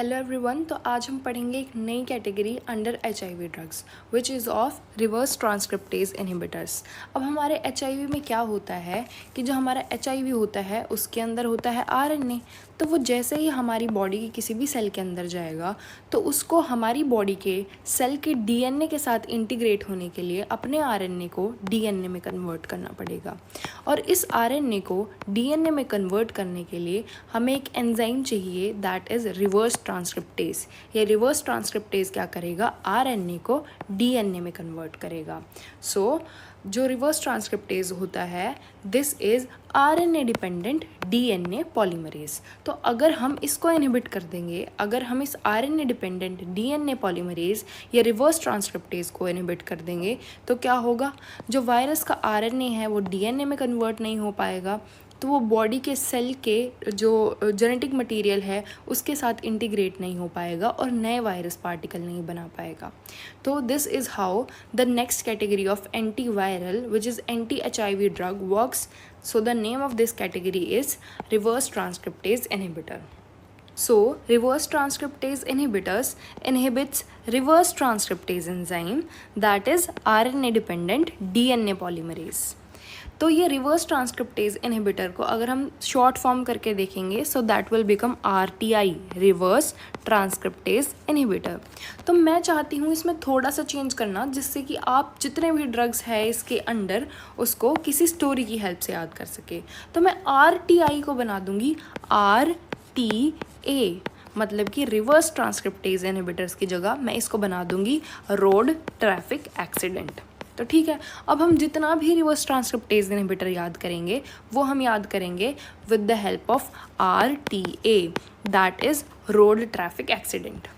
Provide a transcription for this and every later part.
Hello everyone. तो आज हम पढ़ेंगे एक नई category under HIV drugs which is of reverse transcriptase inhibitors. अब हमारे HIV में क्या होता है कि जो हमारा HIV होता है उसके अंदर होता है RNA। तो वो जैसे ही हमारी बॉडी के किसी भी सेल के अंदर जाएगा तो उसको हमारी बॉडी के सेल के DNA के साथ इंटीग्रेट होने के लिए अपने RNA को DNA में कन्वर्ट करना पड़ेगा। और इस RNA को DNA में कन्वर्ट करने के लिए हमें एक एंजाइम चाहिए दैट इज़ रिवर्स ट्रांसक्रिप्टेज। ये रिवर्स ट्रांसक्रिप्टेज क्या करेगा, RNA को DNA में कन्वर्ट करेगा। सो जो रिवर्स ट्रांसक्रिप्टेज होता है this is RNA dependent DNA polymerase. तो अगर हम इसको इनहिबिट कर देंगे, अगर हम इस RNA डिपेंडेंट DNA पॉलीमरेज या रिवर्स ट्रांसक्रिप्टेज को इनहिबिट कर देंगे तो क्या होगा, जो वायरस का RNA है वो DNA में कन्वर्ट नहीं हो पाएगा, तो वो बॉडी के सेल के जो जेनेटिक मटेरियल है उसके साथ इंटीग्रेट नहीं हो पाएगा और नए वायरस पार्टिकल नहीं बना पाएगा। तो this is how the next category of anti viral which is anti HIV drug works. So the name of this category is reverse transcriptase inhibitor. So, reverse transcriptase inhibitors inhibits reverse transcriptase enzyme that is RNA dependent DNA polymerase. तो ये reverse transcriptase inhibitor को अगर हम short form करके देखेंगे so that will become RTI, reverse transcriptase inhibitor. तो मैं चाहती हूँ इसमें थोड़ा सा चेंज करना जिससे कि आप जितने भी ड्रग्स है इसके अंडर उसको किसी स्टोरी की हेल्प से याद कर सके। तो मैं RTI को बना दूँगी RTA, मतलब कि रिवर्स ट्रांसक्रिप्टेज इनहिबिटर्स की जगह मैं इसको बना दूँगी रोड ट्रैफिक एक्सीडेंट। तो ठीक है, अब हम जितना भी रिवर्स ट्रांसक्रिप्टेज इनहिबिटर याद करेंगे वो हम याद करेंगे with the help of RTA, that is road traffic accident.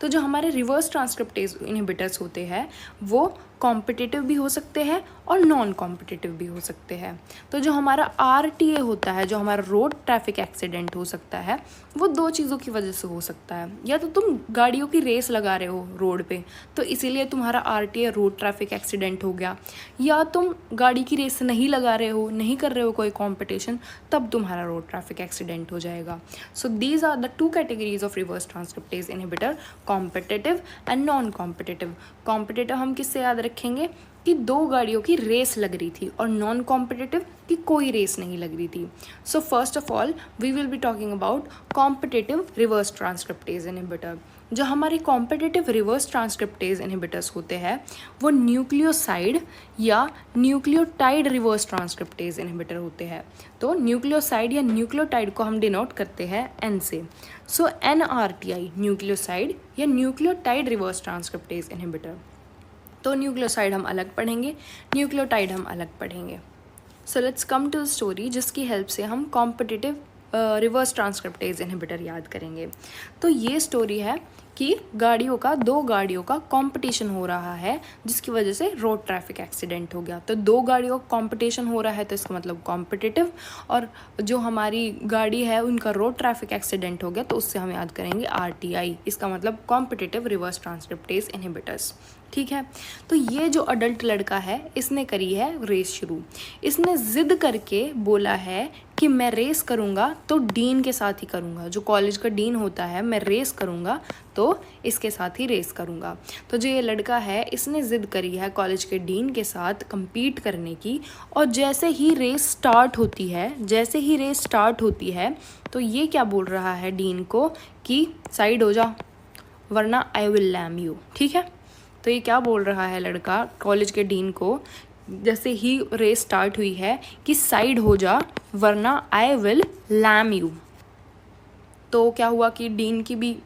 तो जो हमारे रिवर्स ट्रांसक्रिप्टेज इनहिबिटर्स होते हैं वो कॉम्पिटिटिव भी हो सकते हैं और नॉन कॉम्पिटिटिव भी हो सकते हैं। तो जो हमारा RTA होता है, जो हमारा रोड ट्रैफिक एक्सीडेंट हो सकता है, वो दो चीज़ों की वजह से हो सकता है। या तो तुम गाड़ियों की रेस लगा रहे हो रोड पे तो इसीलिए तुम्हारा RTA रोड ट्रैफिक एक्सीडेंट हो गया, या तुम गाड़ी की रेस नहीं लगा रहे हो, नहीं कर रहे हो कोई कॉम्पिटिशन, तब तुम्हारा रोड ट्रैफिक एक्सीडेंट हो जाएगा। So these are the two categories of reverse transcriptase inhibitor, competitive and non competitive. Competitive हम किससे याद रखेंगे कि दो गाड़ियों की रेस लग रही थी, और नॉन कॉम्पिटिटिव कि कोई रेस नहीं लग रही थी। So first of all we will be talking about competitive reverse transcriptase inhibitor. जो हमारे कॉम्पिटिटिव रिवर्स ट्रांसक्रिप्टेज इनहिबिटर्स होते हैं वो न्यूक्लियोसाइड या न्यूक्लियोटाइड रिवर्स ट्रांसक्रिप्टेज इनहिबिटर होते हैं। तो न्यूक्लियोसाइड या न्यूक्लियोटाइड को हम डिनोट करते हैं N से। सो NRTI, न्यूक्लियोसाइड या न्यूक्लियोटाइड रिवर्स ट्रांसक्रिप्टेज इनहिबिटर। तो न्यूक्लियोसाइड हम अलग पढ़ेंगे, न्यूक्लियोटाइड हम अलग पढ़ेंगे। So let's come to the story जिसकी हेल्प से हम कॉम्पिटिटिव रिवर्स ट्रांसक्रिप्टेज इनहिबिटर याद करेंगे। तो ये स्टोरी है कि दो गाड़ियों का कंपटीशन हो रहा है जिसकी वजह से रोड ट्रैफिक एक्सीडेंट हो गया। तो दो गाड़ियों का कंपटीशन हो रहा है तो इसका मतलब कॉम्पिटिटिव, और जो हमारी गाड़ी है उनका रोड ट्रैफिक एक्सीडेंट हो गया तो उससे हम याद करेंगे RTI, इसका मतलब कॉम्पिटिटिव रिवर्स ट्रांसक्रिप्टेज इनहिबिटर्स। ठीक है, तो ये जो अडल्ट लड़का है इसने करी है रेस शुरू। इसने ज़िद करके बोला है कि मैं रेस करूँगा तो डीन के साथ ही करूँगा, जो कॉलेज का डीन होता है, मैं रेस करूँगा तो इसके साथ ही रेस करूँगा। तो जो ये लड़का है इसने ज़िद करी है कॉलेज के डीन के साथ compete करने की, और जैसे ही रेस स्टार्ट होती है तो ये क्या बोल रहा है डीन को कि साइड हो जा वरना आई विल लैम यू। ठीक है, तो ये क्या बोल रहा है लड़का कॉलेज के डीन को, जैसे ही रेस स्टार्ट हुई है कि साइड हो जा वरना आई विल लैम यू। तो क्या हुआ कि डीन की भी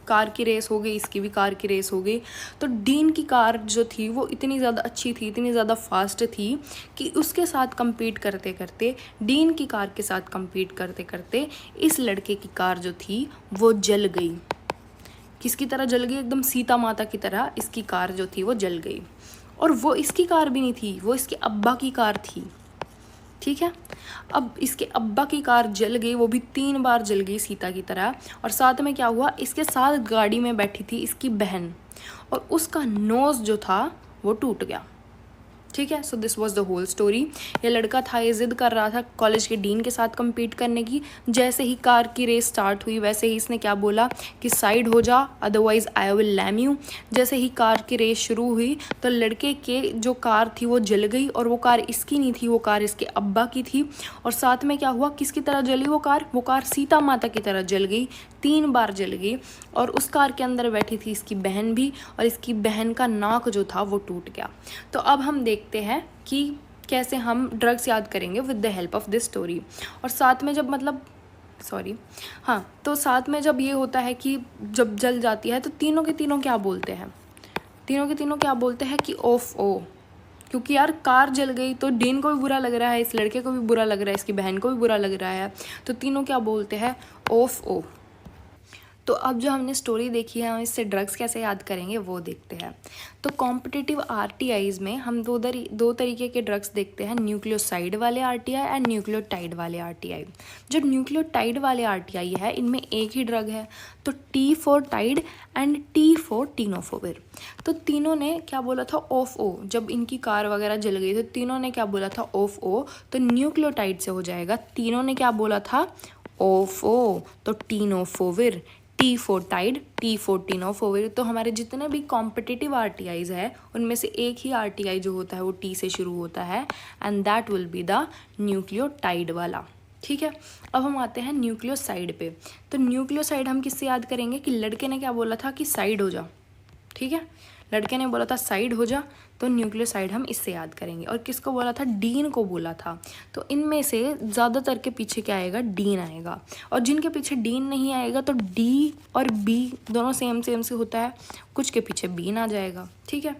कार की रेस हो गई, इसकी भी कार की रेस हो गई। तो डीन की कार जो थी वो इतनी ज़्यादा अच्छी थी, इतनी ज़्यादा फास्ट थी कि उसके साथ compete करते करते, डीन की कार के साथ compete करते करते इस लड़के की कार जो थी वो जल गई। किसकी तरह जल गई, एकदम सीता माता की तरह इसकी कार जो थी वो जल गई। और वो इसकी कार भी नहीं थी, वो इसके अब्बा की कार थी। ठीक है, अब इसके अब्बा की कार जल गई, वो भी 3 बार जल गई सीता की तरह। और साथ में क्या हुआ, इसके साथ गाड़ी में बैठी थी इसकी बहन, और उसका नोज़ जो था वो टूट गया। ठीक है। So this was the whole story. ये लड़का था, ये ज़िद कर रहा था कॉलेज के डीन के साथ कम्पीट करने की। जैसे ही कार की रेस स्टार्ट हुई वैसे ही इसने क्या बोला कि साइड हो जा, otherwise I will lam you. जैसे ही कार की रेस शुरू हुई तो लड़के के जो कार थी वो जल गई, और वो कार इसकी नहीं थी, वो कार इसके अब्बा की थी। और साथ में क्या हुआ, किसकी तरह जली वो कार सीता माता की तरह जल गई, 3 बार जल गई। और उस कार के अंदर बैठी थी इसकी बहन भी, और इसकी बहन का नाक जो था वो टूट गया। तो अब हम देखते हैं कि कैसे हम ड्रग्स याद करेंगे with the help of this story. और साथ में जब तो साथ में जब ये होता है कि जब जल जाती है तो तीनों के तीनों क्या बोलते हैं, कि ओफ ओ, क्योंकि यार कार जल गई तो डीन को भी बुरा लग रहा है, इस लड़के को भी बुरा लग रहा है, इसकी बहन को भी बुरा लग रहा है, तो तीनों क्या बोलते हैं, ओफ ओ। तो अब जो हमने स्टोरी देखी है, हम इससे ड्रग्स कैसे याद करेंगे वो देखते हैं। तो कॉम्पिटिटिव आरटीआईज़ में हम दो तरीके के ड्रग्स देखते हैं, न्यूक्लियोसाइड वाले आरटीआई एंड न्यूक्लियोटाइड वाले आरटीआई। जो न्यूक्लियोटाइड वाले आरटीआई है इनमें एक ही ड्रग है, तो T4 Tide and T4 tenofovir. तो तीनों ने क्या बोला था, ऑफ ओ। जब इनकी कार वगैरह जल गई तो तीनों ने क्या बोला था, ऑफ ओ। तो न्यूक्लियोटाइड से हो जाएगा, तीनों ने क्या बोला था, ऑफ ओ, तो tenofovir, T4 Tide, T4 tenofovir. तो हमारे जितने भी कॉम्पिटिटिव आरटीआईज है उनमें से एक ही आरटीआई जो होता है वो T से शुरू होता है, and that will be the nucleotide वाला। ठीक है। अब हम आते हैं न्यूक्लियोसाइड पे। तो न्यूक्लियोसाइड हम किससे याद करेंगे कि लड़के ने क्या बोला था कि साइड हो जा, ठीक है, लड़के ने बोला था साइड हो जा, तो न्यूक्लियोसाइड हम इससे याद करेंगे। और किसको बोला था, डीन को बोला था। तो इनमें से ज़्यादातर के पीछे क्या आएगा, डीन आएगा, और जिनके पीछे डीन नहीं आएगा तो डी और बी दोनों सेम से होता है, कुछ के पीछे बीन आ जाएगा। ठीक है।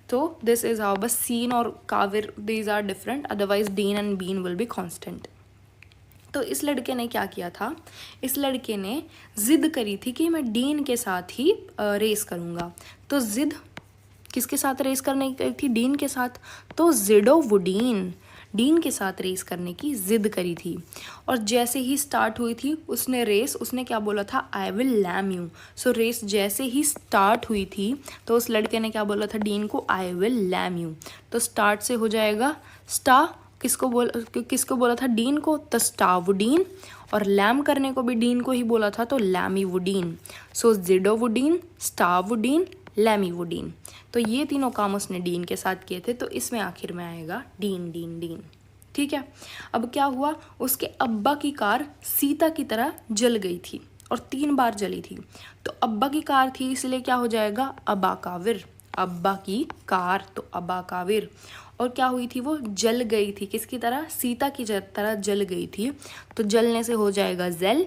तो दिस इज़ हाउ, बस सीन और काविर these are different, otherwise dean and bean will be constant. तो इस लड़के ने क्या किया था, इस लड़के ने ज़िद करी थी कि मैं डीन के साथ ही रेस करूँगा। तो ज़िद किसके साथ रेस करने की थी, डीन के साथ। तो ज़िडोवुडीन, डीन के साथ रेस करने की ज़िद करी थी। और जैसे ही स्टार्ट हुई थी उसने रेस, उसने क्या बोला था, I will lam you. So race जैसे ही स्टार्ट हुई थी तो उस लड़के ने क्या बोला था डीन को, आई विल लैम यू। तो स्टार्ट से हो जाएगा स्टा, किसको बोला था, डीन को, तो स्टावुडीन। और लैम करने को भी डीन को ही बोला था, तो लैमीवुडीन। सो ज़िडोवुडीन, स्टावुडीन, लैमीवुडीन। तो ये तीनों काम उसने डीन के साथ किए थे, तो इसमें आखिर में आएगा डीन डीन डीन। ठीक है। अब क्या हुआ, उसके अब्बा की कार सीता की तरह जल गई थी और 3 बार जली थी। तो अब्बा की कार थी इसलिए क्या हो जाएगा, अबाकाविर, अब्बा की कार, तो अबाकाविर। और क्या हुई थी, वो जल गई थी, किसकी तरह, सीता की तरह जल गई थी, तो जलने से हो जाएगा जेल।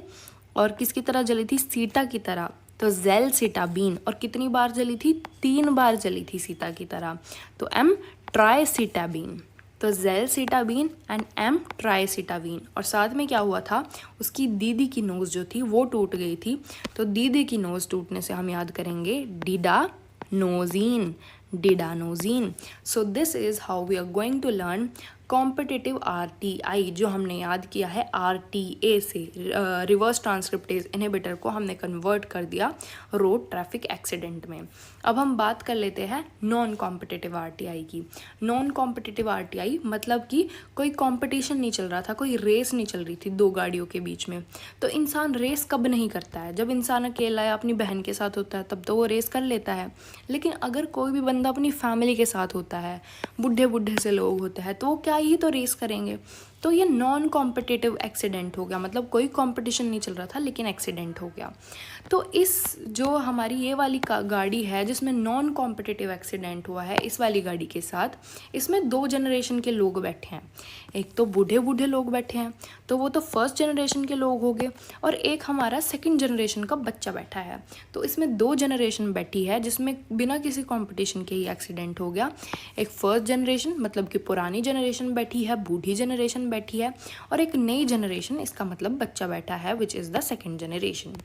और किसकी तरह जली थी, सीता की तरह, तो जेल सीटाबीन। और कितनी बार जली थी, 3 बार जली थी सीता की तरह, तो एम ट्राइसीटाबीन। तो जेल सीटाबीन एंड एम ट्राइसीटाबीन। और साथ में क्या हुआ था, उसकी दीदी की नोज़ जो थी वो टूट गई थी, तो दीदी की नोज़ टूटने से हम याद करेंगे didanosine, didanosine. So this is how we are going to learn competitive RTI, जो हमने याद किया है आरटीए से, रिवर्स ट्रांसक्रिप्टेज इनहिबिटर को हमने कन्वर्ट कर दिया रोड ट्रैफिक एक्सीडेंट में। अब हम बात कर लेते हैं नॉन कॉम्पिटिटिव आरटीआई की। नॉन कॉम्पिटिटिव आरटीआई मतलब कि कोई कंपटीशन नहीं चल रहा था, कोई रेस नहीं चल रही थी 2 गाड़ियों के बीच में। तो इंसान रेस कब नहीं करता है, जब इंसान अकेला या अपनी बहन के साथ होता है तब तो वो रेस कर लेता है। लेकिन अगर कोई भी बंदा अपनी फैमिली के साथ होता है, बुढ़े बुढ़े से लोग होते हैं, तो वो क्या ही तो रेस करेंगे। तो ये नॉन कॉम्पिटिटिव एक्सीडेंट हो गया, मतलब कोई कंपटीशन नहीं चल रहा था लेकिन एक्सीडेंट हो गया। तो इस जो हमारी ये वाली गाड़ी है जिसमें नॉन कॉम्पिटिटिव एक्सीडेंट हुआ है, इस वाली गाड़ी के साथ इसमें 2 जनरेशन के लोग बैठे हैं। एक तो बूढ़े बूढ़े लोग बैठे हैं, तो वो तो फर्स्ट जनरेशन के लोग हो गए, और एक हमारा सेकंड जनरेशन का बच्चा बैठा है। तो इसमें 2 जनरेशन बैठी है जिसमें बिना किसी कंपटीशन के ही एक्सीडेंट हो गया। एक फर्स्ट जनरेशन मतलब कि पुरानी जनरेशन बैठी है, बूढ़ी जनरेशन बैठी है, और एक नई जनरेशन, इसका मतलब बच्चा बैठा है, विच इज़ द सेकंड जनरेशन।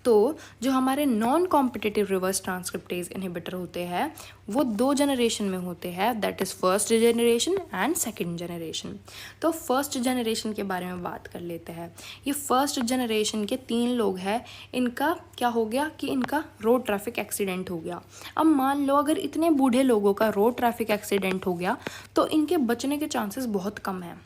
तो जो हमारे non competitive reverse transcriptase inhibitor होते हैं वो 2 जनरेशन में होते हैं, that is first generation and second generation. तो फर्स्ट जनरेशन के बारे में बात कर लेते हैं। ये फर्स्ट जनरेशन के 3 लोग हैं, इनका क्या हो गया कि इनका रोड ट्रैफिक एक्सीडेंट हो गया। अब मान लो अगर इतने बूढ़े लोगों का रोड ट्रैफिक एक्सीडेंट हो गया तो इनके बचने के चांसेस बहुत कम हैं,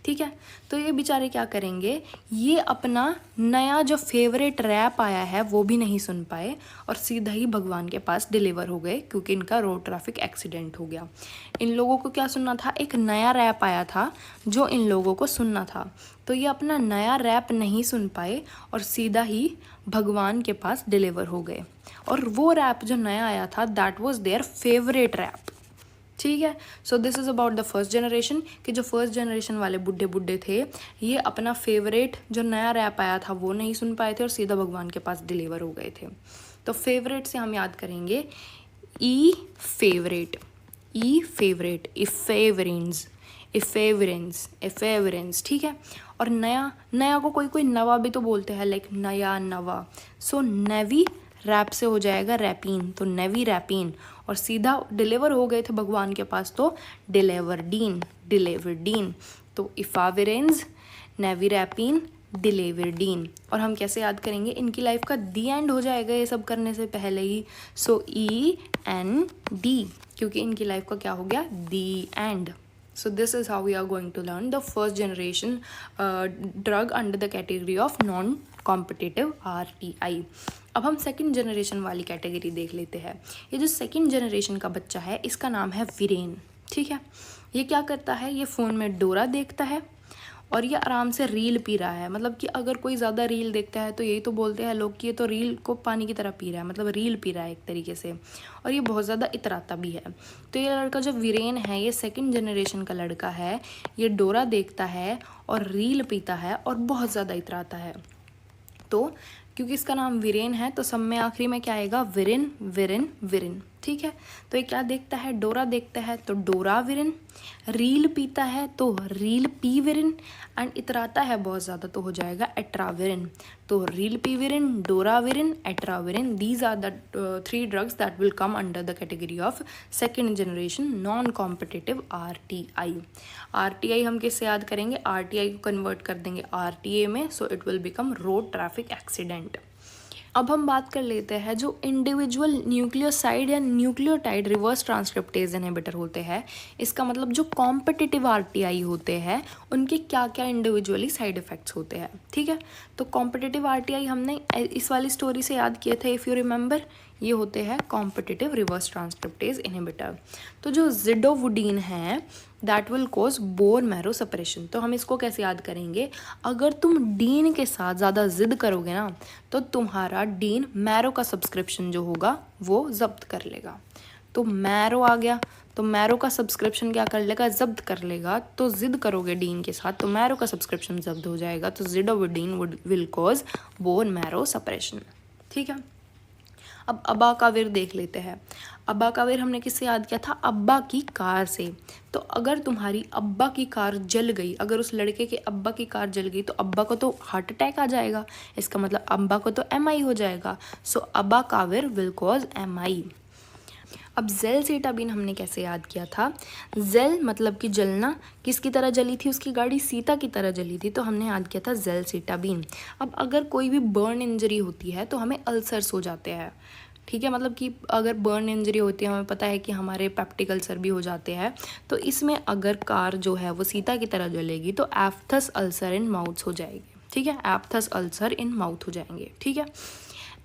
ठीक है। तो ये बेचारे क्या करेंगे, ये अपना नया जो फेवरेट रैप आया है वो भी नहीं सुन पाए और सीधा ही भगवान के पास डिलीवर हो गए क्योंकि इनका रोड ट्रैफिक एक्सीडेंट हो गया। इन लोगों को क्या सुनना था, एक नया रैप आया था जो इन लोगों को सुनना था, तो ये अपना नया रैप नहीं सुन पाए और सीधा ही भगवान के पास डिलीवर हो गए। और वो रैप जो नया आया था that was their favourite rap, ठीक है। So this is about the first generation कि जो फर्स्ट जनरेशन वाले बुड्ढे बुड्ढे थे ये अपना फेवरेट जो नया रैप आया था वो नहीं सुन पाए थे और सीधा भगवान के पास डिलीवर हो गए थे। तो फेवरेट से हम याद करेंगे ई फेवरेट, इफेवरेंस, ठीक है। और नया को कोई नवा भी तो बोलते हैं, लाइक नया नवा। सो नेवी रैप से हो जाएगा रैपीन, तो नेवी रैपीन और सीधा डिलीवर हो गए थे भगवान के पास तो डिलीवरडीन। तो इफावेरेंस, नेवी रैपीन, डिलीवरडीन। और हम कैसे याद करेंगे, इनकी लाइफ का दी एंड हो जाएगा ये सब करने से पहले ही। सो END क्योंकि इनकी लाइफ का क्या हो गया, दी and. So this is how we are going to learn the first generation drug under the category of non-competitive RTI. अब हम सेकंड जनरेशन वाली कैटेगरी देख लेते हैं। ये जो सेकंड जनरेशन का बच्चा है इसका नाम है वीरेन, ठीक है। ये क्या करता है, ये फ़ोन में डोरा देखता है और ये आराम से रील पी रहा है। मतलब कि अगर कोई ज़्यादा रील देखता है तो यही तो बोलते हैं लोग कि ये तो रील को पानी की तरह पी रहा है, मतलब रील पी रहा है एक तरीके से, और ये बहुत ज़्यादा इतराता भी है। तो ये लड़का जो वीरेन है ये सेकंड जनरेशन का लड़का है, ये डोरा देखता है और रील पीता है और बहुत ज़्यादा इतराता है। तो क्योंकि इसका नाम वीरेन है तो सब में आखिरी में क्या आएगा, विरिन, ठीक है। तो ये क्या देखता है, डोरा देखता है तो डोरा विरिन, रील पीता है तो रील पी विरिन, एंड इतराता है बहुत ज़्यादा तो हो जाएगा एट्राविरिन। तो reel P विरिन, doravirine, etravirine, these are the 3 drugs that will come under the category of second generation non competitive RTI हम किससे याद करेंगे, RTI को कन्वर्ट कर देंगे RTA में, so it will become road traffic accident. अब हम बात कर लेते हैं जो इंडिविजुअल न्यूक्लियोसाइड या न्यूक्लियोटाइड रिवर्स ट्रांसक्रिप्टेज इनहिबिटर होते हैं, इसका मतलब जो कॉम्पिटिटिव RTI होते हैं उनके क्या क्या इंडिविजुअली साइड इफ़ेक्ट्स होते हैं, ठीक है। तो कॉम्पिटिटिव RTI हमने इस वाली स्टोरी से याद किए थे, इफ़ यू रिमेंबर, ये होते हैं कॉम्पिटिटिव रिवर्स ट्रांसक्रिप्टेज इनहिबिटर। तो जो जिडोवुडीन है that will cause bone marrow suppression. तो हम इसको कैसे याद करेंगे, अगर तुम डीन के साथ ज़्यादा जिद करोगे ना तो तुम्हारा डीन मैरो का सब्सक्रिप्शन जो होगा वो जब्त कर लेगा। तो मैरो आ गया तो मैरो का सब्सक्रिप्शन क्या कर लेगा, जब्त कर लेगा। तो जिद करोगे डीन के साथ तो मैरो का सब्सक्रिप्शन जब्त हो जाएगा। तो zidovudine will cause bone marrow suppression, ठीक है। अब अबाकाविर देख लेते हैं। अबाकाविर हमने किससे याद किया था, अब्बा की कार से। तो अगर तुम्हारी अब्बा की कार जल गई, अगर उस लड़के के अब्बा की कार जल गई तो अब्बा को तो हार्ट अटैक आ जाएगा, इसका मतलब अब्बा को तो MI हो जाएगा। सो अबाकाविर विल कॉज MI। अब ज़ेलसीटाबिन हमने कैसे याद किया था, जेल मतलब कि जलना, किसकी तरह जली थी, उसकी गाड़ी सीता की तरह जली थी, तो हमने याद किया था ज़ेलसीटाबिन। अब अगर कोई भी बर्न इंजरी होती है तो हमें अल्सर्स हो जाते हैं, ठीक है। मतलब कि अगर बर्न इंजरी होती है, हमें पता है कि हमारे पेप्टिक अल्सर भी हो जाते हैं। तो इसमें अगर कार जो है वो सीता की तरह जलेगी तो एप्थस अल्सर इन माउथ हो जाएगी, ठीक है। एप्थस अल्सर इन माउथ हो जाएंगे, ठीक है।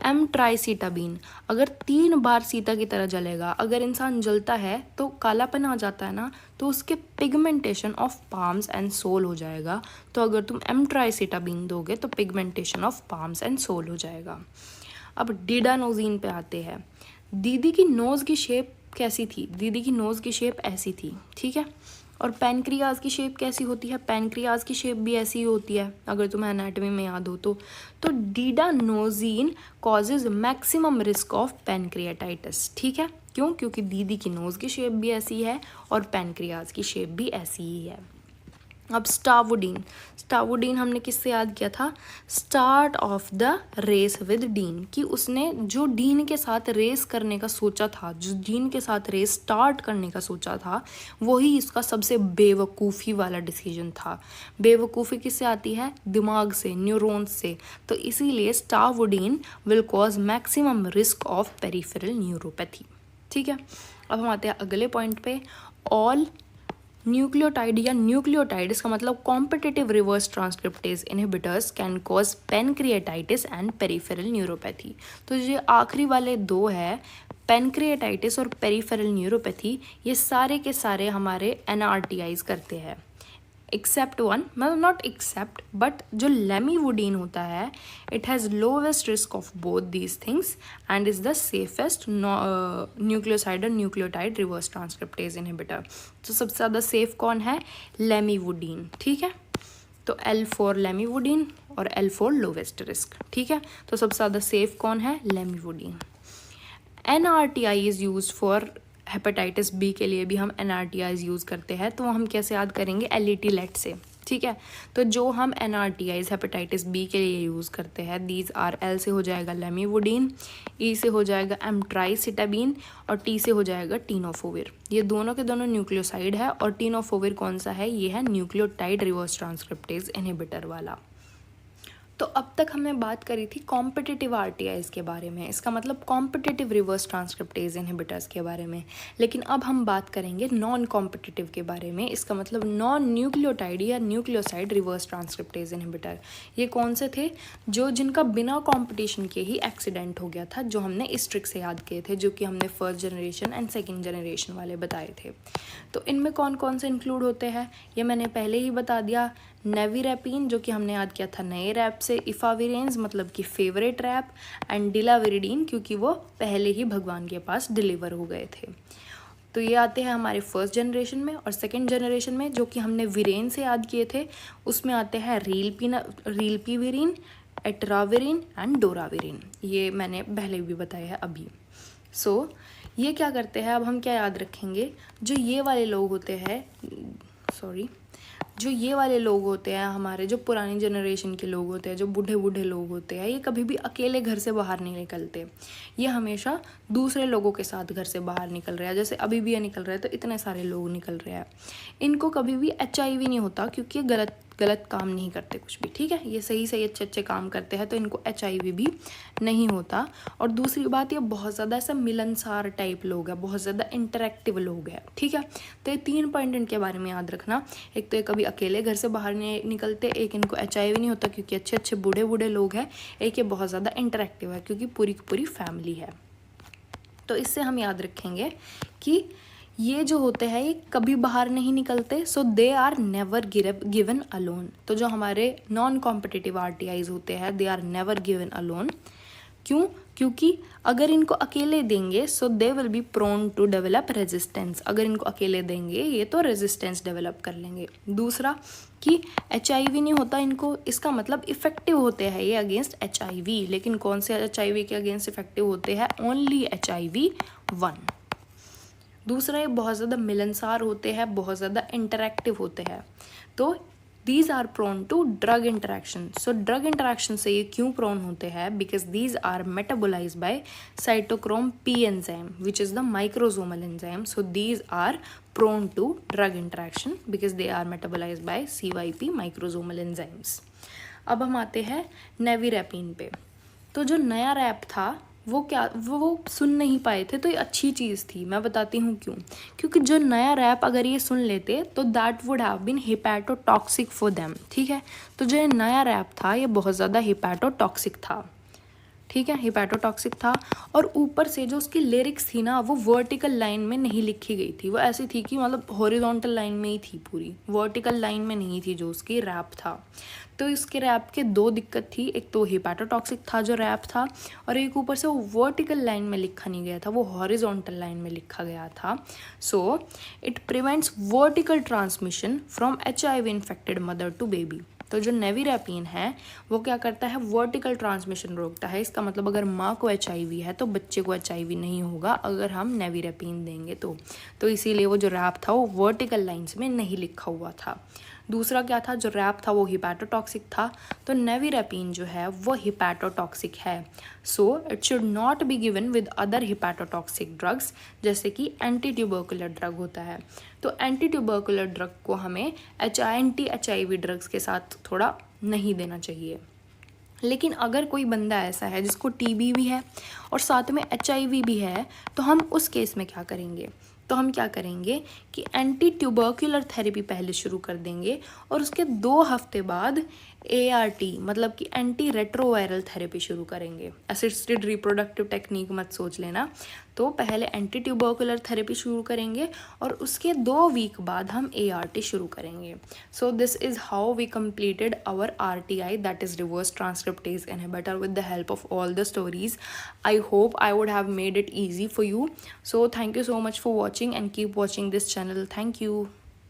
एमट्राइसीटाबिन अगर 3 बार सीता की तरह जलेगा, अगर इंसान जलता है तो कालापन आ जाता है ना, तो उसके pigmentation of palms and sole हो जाएगा। तो अगर तुम एमट्राइसीटाबिन दोगे तो pigmentation of palms and sole हो जाएगा। अब डिडानोजिन पे आते हैं। दीदी की नोज़ की शेप कैसी थी, दीदी की नोज़ की शेप ऐसी थी, ठीक है। और पैनक्रियाज की शेप कैसी होती है, पैनक्रियाज की शेप भी ऐसी ही होती है, अगर तुम्हें एनाटॉमी में याद हो तो didanosine causes maximum risk of pancreatitis, ठीक है। क्यों, क्योंकि दीदी की नोज़ की शेप भी ऐसी है और पैनक्रियाज की शेप भी ऐसी ही है। अब स्टावुडीन हमने किससे याद किया था, start of the race with Dean, कि उसने जो डीन के साथ रेस करने का सोचा था, जो डीन के साथ रेस स्टार्ट करने का सोचा था, वही इसका सबसे बेवकूफ़ी वाला डिसीजन था। बेवकूफ़ी किससे आती है, दिमाग से, न्यूरॉन्स से। तो इसीलिए stavudine will cause maximum risk of peripheral neuropathy. ठीक है, अब हम आते हैं अगले पॉइंट पे। ऑल न्यूक्लियोटाइड या न्यूक्लियोटाइड, इसका मतलब competitive reverse transcriptase inhibitors can cause pancreatitis and peripheral neuropathy. तो ये आखिरी वाले दो है, पेनक्रिएटाइटिस और पेरिफेरल न्यूरोपैथी, ये सारे के सारे हमारे एनआरटीआईज करते हैं, एक्सेप्ट वन, मतलब नॉट एक्सेप्ट बट जो लेमीवुडीन होता है, it has lowest risk of both these things and is the safest nucleoside और न्यूक्लियोटाइड रिवर्स ट्रांसक्रिप्टेज इनहिबिटर। तो सबसे ज़्यादा सेफ कौन है, लेमीवुडीन। ठीक है, तो L4 लेमीवुडीन और L4 लोवेस्ट रिस्क। ठीक है, तो सबसे ज़्यादा सेफ कौन है, lamivudine. NRTI is use for hepatitis B के लिए भी हम NRTIs यूज़ करते हैं। तो हम कैसे याद करेंगे, LET लेट से। ठीक है, तो जो हम NRTIs हेपेटाइटिस बी के लिए यूज़ करते हैं, दीज आर, L से हो जाएगा लेमीवुडीन, E से हो जाएगा एमट्राइसिटाबीन और T से हो जाएगा टीनोफोविर। ये दोनों के दोनों न्यूक्लियोसाइड है और टीनोफोविर कौन सा है, ये है न्यूक्लियोटाइड रिवर्स ट्रांसक्रिप्टेज इनहिबिटर वाला। तो अब तक हमने बात करी थी कॉम्पिटिटिव आरटीआईज के बारे में, इसका मतलब कॉम्पिटिटिव रिवर्स ट्रांसक्रिप्टेज इनहिबिटर्स के बारे में। लेकिन अब हम बात करेंगे नॉन कॉम्पिटिटिव के बारे में, इसका मतलब नॉन न्यूक्लियोटाइड या न्यूक्लियोसाइड रिवर्स ट्रांसक्रिप्टेज इनहिबिटर। ये कौन से थे, जो जिनका बिना कॉम्पिटिशन के ही एक्सीडेंट हो गया था, जो हमने इस ट्रिक से याद किए थे, जो कि हमने first generation and second generation वाले बताए थे। तो इनमें कौन कौन से इंक्लूड होते हैं, ये मैंने पहले ही बता दिया। नेविरेपिन, जो कि हमने याद किया था नए रैप से, इफाविरेंस मतलब कि फेवरेट रैप, एंड डिलाविरिडीन क्योंकि वो पहले ही भगवान के पास डिलीवर हो गए थे। तो ये आते हैं हमारे फर्स्ट जनरेशन में। और सेकंड जनरेशन में जो कि हमने वीरेन से याद किए थे, उसमें आते हैं रीलपीविरिन, एट्राविरिन एंड डोराविरिन। ये मैंने पहले भी बताया है अभी। सो ये क्या करते हैं, अब हम क्या याद रखेंगे, जो ये वाले लोग होते हैं, जो ये वाले लोग होते हैं हमारे, जो पुरानी जनरेशन के लोग होते हैं, जो बूढ़े बूढ़े लोग होते हैं, ये कभी भी अकेले घर से बाहर नहीं निकलते, ये हमेशा दूसरे लोगों के साथ घर से बाहर निकल रहे हैं। जैसे अभी भी ये निकल रहे हैं, तो इतने सारे लोग निकल रहे हैं। इनको कभी भी HIV नहीं होता क्योंकि ये गलत काम नहीं करते कुछ भी। ठीक है, ये सही सही अच्छे अच्छे काम करते हैं, तो इनको HIV भी नहीं होता। और दूसरी बात, ये बहुत ज़्यादा ऐसा मिलनसार टाइप लोग हैं, बहुत ज़्यादा इंटरेक्टिव लोग हैं। ठीक है, तो ये 3 पॉइंट इनके बारे में याद रखना। एक तो ये कभी अकेले घर से बाहर नहीं निकलते, एक इनको HIV नहीं होता क्योंकि अच्छे अच्छे बूढ़े बूढ़े लोग हैं, एक ये बहुत ज़्यादा इंटरेक्टिव है क्योंकि पूरी की पूरी फैमिली है। तो इससे हम याद रखेंगे कि ये जो होते हैं ये कभी बाहर नहीं निकलते, so they are never given alone. तो जो हमारे नॉन कॉम्पिटिटिव आरटीआईज होते हैं, they are never given alone. क्यों, क्योंकि अगर इनको अकेले देंगे so they will be prone to develop resistance. अगर इनको अकेले देंगे ये तो रेजिस्टेंस डेवलप कर लेंगे। दूसरा कि HIV नहीं होता इनको, इसका मतलब इफेक्टिव होते हैं ये अगेंस्ट HIV। लेकिन कौन से HIV के अगेंस्ट इफेक्टिव होते हैं, ओनली HIV-1। दूसरा ये बहुत ज़्यादा मिलनसार होते हैं, बहुत ज़्यादा इंटरेक्टिव होते हैं। तो these are prone to drug interaction. So drug interaction से ये क्यों प्रोन होते हैं, because these are metabolised by cytochrome P enzyme which is the microsomal enzyme. So these are prone to drug interaction because they are metabolised by CYP microsomal enzymes. अब हम आते हैं नेविरेपिन पे। तो जो नया रैप था वो सुन नहीं पाए थे, तो ये अच्छी चीज़ थी। मैं बताती हूँ क्यों। क्योंकि जो नया रैप अगर ये सुन लेते तो that would have been hepatotoxic for them. ठीक है, तो जो ये नया रैप था ये बहुत ज़्यादा हिपैटोटॉक्सिक था। ठीक है, हिपैटोटॉक्सिक था। और ऊपर से जो उसकी लिरिक्स थी ना, वो वर्टिकल लाइन में नहीं लिखी गई थी, वो ऐसी थी कि मतलब हॉरिजॉन्टल लाइन में ही थी, पूरी वर्टिकल लाइन में नहीं थी जो उसकी रैप था। तो इसके रैप के 2 दिक्कत थी, एक तो हिपैटोटॉक्सिक था जो रैप था, और एक ऊपर से वो वर्टिकल लाइन में लिखा नहीं गया था, वो हॉरिजॉन्टल लाइन में लिखा गया था। So it prevents vertical transmission from HIV infected mother to baby. तो जो नेविरेपिन है वो क्या करता है, वर्टिकल ट्रांसमिशन रोकता है। इसका मतलब अगर माँ को HIV है तो बच्चे को HIV नहीं होगा अगर हम नेविरेपिन देंगे तो इसीलिए वो जो रैप था वो वर्टिकल लाइंस में नहीं लिखा हुआ था। दूसरा क्या था, जो रैप था वो हिपैटोटॉक्सिक था, तो नेविरेपिन जो है वो हिपैटोटॉक्सिक है। So it should not be given with other hepatotoxic drugs, जैसे कि एंटी ट्यूबरकुलर ड्रग होता है। तो एंटी ट्यूबरकुलर ड्रग को हमें एंटी HIV ड्रग्स के साथ थोड़ा नहीं देना चाहिए। लेकिन अगर कोई बंदा ऐसा है जिसको TB भी है और साथ में HIV भी है, तो हम उस केस में क्या करेंगे, तो हम क्या करेंगे कि एंटी ट्यूबरकुलर थेरेपी पहले शुरू कर देंगे और उसके 2 हफ्ते बाद ART मतलब कि एंटी रेट्रोवायरल थेरेपी शुरू करेंगे। असिस्टेड रिप्रोडक्टिव टेक्निक मत सोच लेना। तो पहले एंटी ट्यूबरकुलर थेरेपी शुरू करेंगे और उसके 2 वीक बाद हम ART शुरू करेंगे। So this is how we completed our RTI, that is reverse transcriptase inhibitor, with the help of all the stories. I hope I would have made it easy for you. So thank you so much for watching and keep watching this channel. Thank you.